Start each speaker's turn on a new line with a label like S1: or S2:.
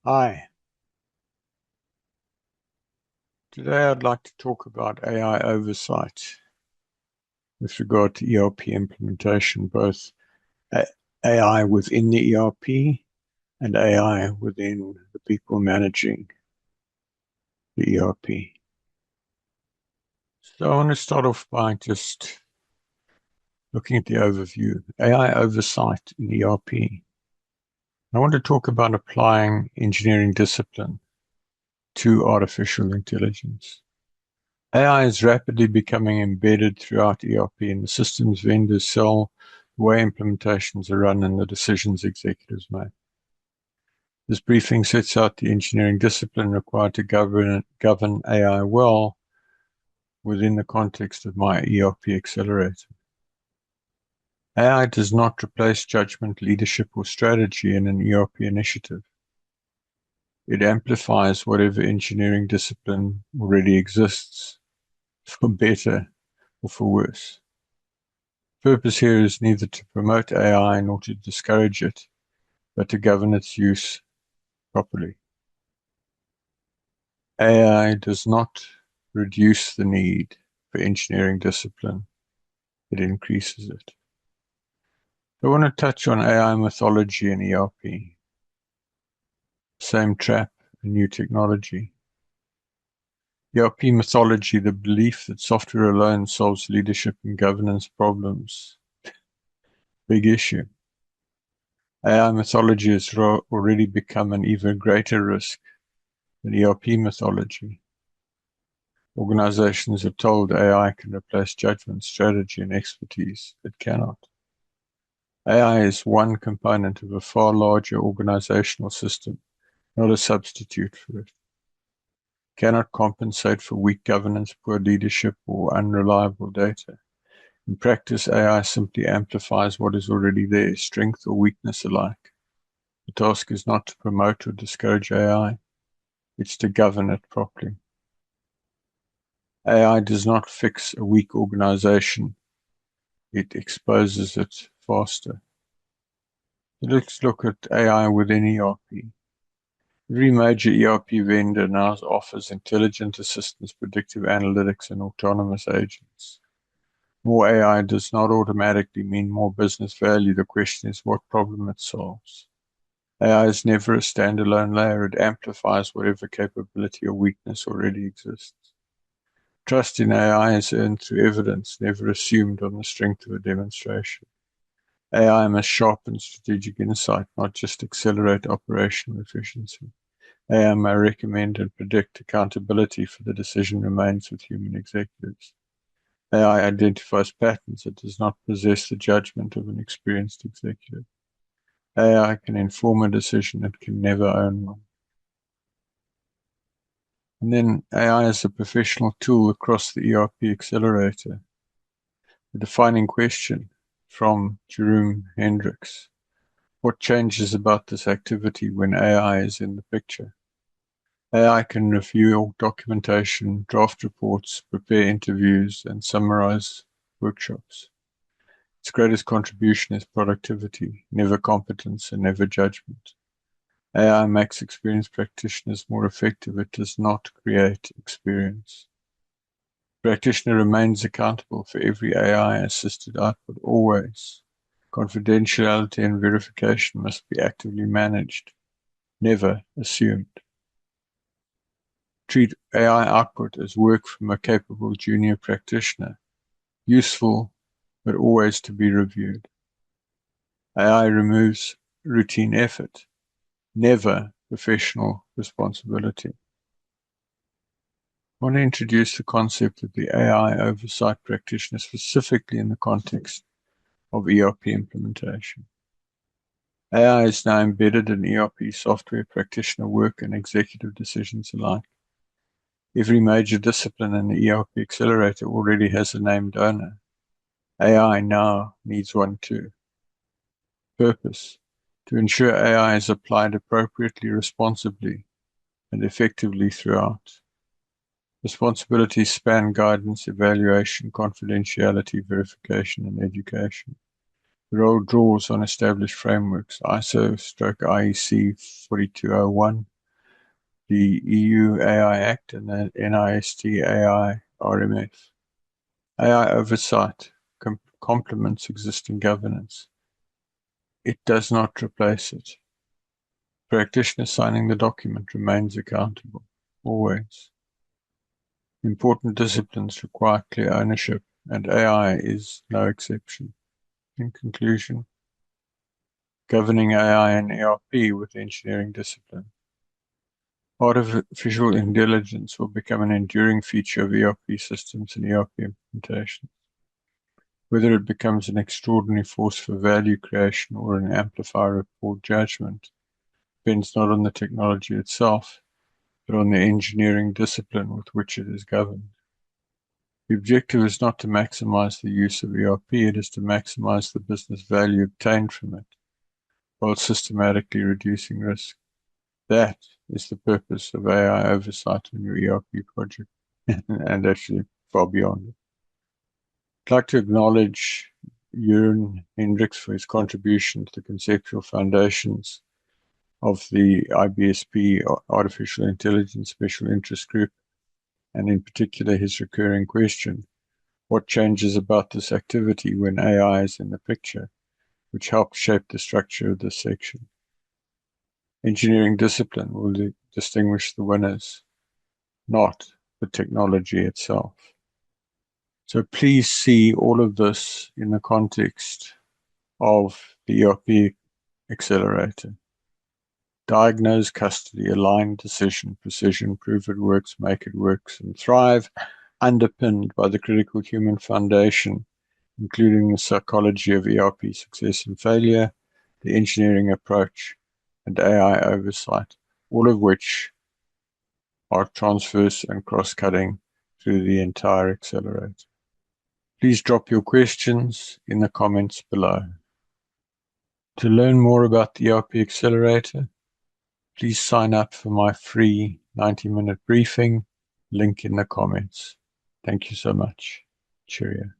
S1: Hi, today I'd like to talk about AI oversight with regard to ERP implementation, both AI within the ERP and AI within the people managing the ERP. So I want to start off by just looking at the overview. AI oversight in ERP. I want to talk about applying engineering discipline to artificial intelligence. AI is rapidly becoming embedded throughout ERP and the systems vendors sell, the way implementations are run, and the decisions executives make. This briefing sets out the engineering discipline required to govern AI well within the context of my ERP accelerator. AI does not replace judgment, leadership, or strategy in an ERP initiative. It amplifies whatever engineering discipline already exists, for better or for worse. The purpose here is neither to promote AI nor to discourage it, but to govern its use properly. AI does not reduce the need for engineering discipline, it increases it. I want to touch on AI mythology in ERP. Same trap, a new technology. ERP mythology, the belief that software alone solves leadership and governance problems. Big issue. AI mythology has already become an even greater risk than ERP mythology. Organizations are told AI can replace judgment, strategy, and expertise. It cannot. AI is one component of a far larger organizational system, not a substitute for it. It cannot compensate for weak governance, poor leadership, or unreliable data. In practice, AI simply amplifies what is already there, strength or weakness alike. The task is not to promote or discourage AI, it's to govern it properly. AI does not fix a weak organization, it exposes it faster. Let's look at AI within ERP. Every major ERP vendor now offers intelligent assistance, predictive analytics, and autonomous agents. More AI does not automatically mean more business value. The question is what problem it solves. AI is never a standalone layer. It amplifies whatever capability or weakness already exists. Trust in AI is earned through evidence, never assumed on the strength of a demonstration. AI must sharpen strategic insight, not just accelerate operational efficiency. AI may recommend and predict. Accountability for the decision remains with human executives. AI identifies patterns. It does not possess the judgment of an experienced executive. AI can inform a decision. It can never own one. And then AI is a professional tool across the ERP accelerator. The defining question from Jerome Hendricks. What changes about this activity when AI is in the picture? AI can review documentation, draft reports, prepare interviews, and summarize workshops. Its greatest contribution is productivity, never competence and never judgment. AI makes experienced practitioners more effective. It does not create experience. Practitioner remains accountable for every AI-assisted output always. Confidentiality and verification must be actively managed, never assumed. Treat AI output as work from a capable junior practitioner, useful but always to be reviewed. AI removes routine effort, never professional responsibility. I want to introduce the concept of the AI oversight practitioner specifically in the context of ERP implementation. AI is now embedded in ERP software, practitioner work, and executive decisions alike. Every major discipline in the ERP accelerator already has a named owner. AI now needs one too. Purpose: to ensure AI is applied appropriately, responsibly, and effectively throughout. Responsibilities span guidance, evaluation, confidentiality, verification, and education. The role draws on established frameworks, ISO/IEC 4201, the EU AI Act and the NIST AI RMF. AI oversight complements existing governance. It does not replace it. Practitioner signing the document remains accountable, always. Important disciplines require clear ownership, and AI is no exception. In conclusion, governing AI and ERP with engineering discipline. Artificial intelligence will become an enduring feature of ERP systems and ERP implementation. Whether it becomes an extraordinary force for value creation or an amplifier of poor judgment depends not on the technology itself, but on the engineering discipline with which it is governed. The objective is not to maximize the use of ERP, it is to maximize the business value obtained from it, while systematically reducing risk. That is the purpose of AI oversight on your ERP project, and actually far beyond it. I'd like to acknowledge Jeroen Hendricks for his contribution to the conceptual foundations of the IBSP Artificial Intelligence Special Interest Group, and in particular his recurring question, what changes about this activity when AI is in the picture, which helps shape the structure of this section. Engineering discipline will distinguish the winners, not the technology itself. So please see all of this in the context of the ERP accelerator. Diagnose, custody, align, decision, precision, prove it works, make it works, and thrive, underpinned by the critical human foundation, including the psychology of ERP success and failure, the engineering approach, and AI oversight, all of which are transverse and cross-cutting through the entire accelerator. Please drop your questions in the comments below. To learn more about the ERP Accelerator, please sign up for my free 90-minute briefing, link in the comments. Thank you so much. Cheerio.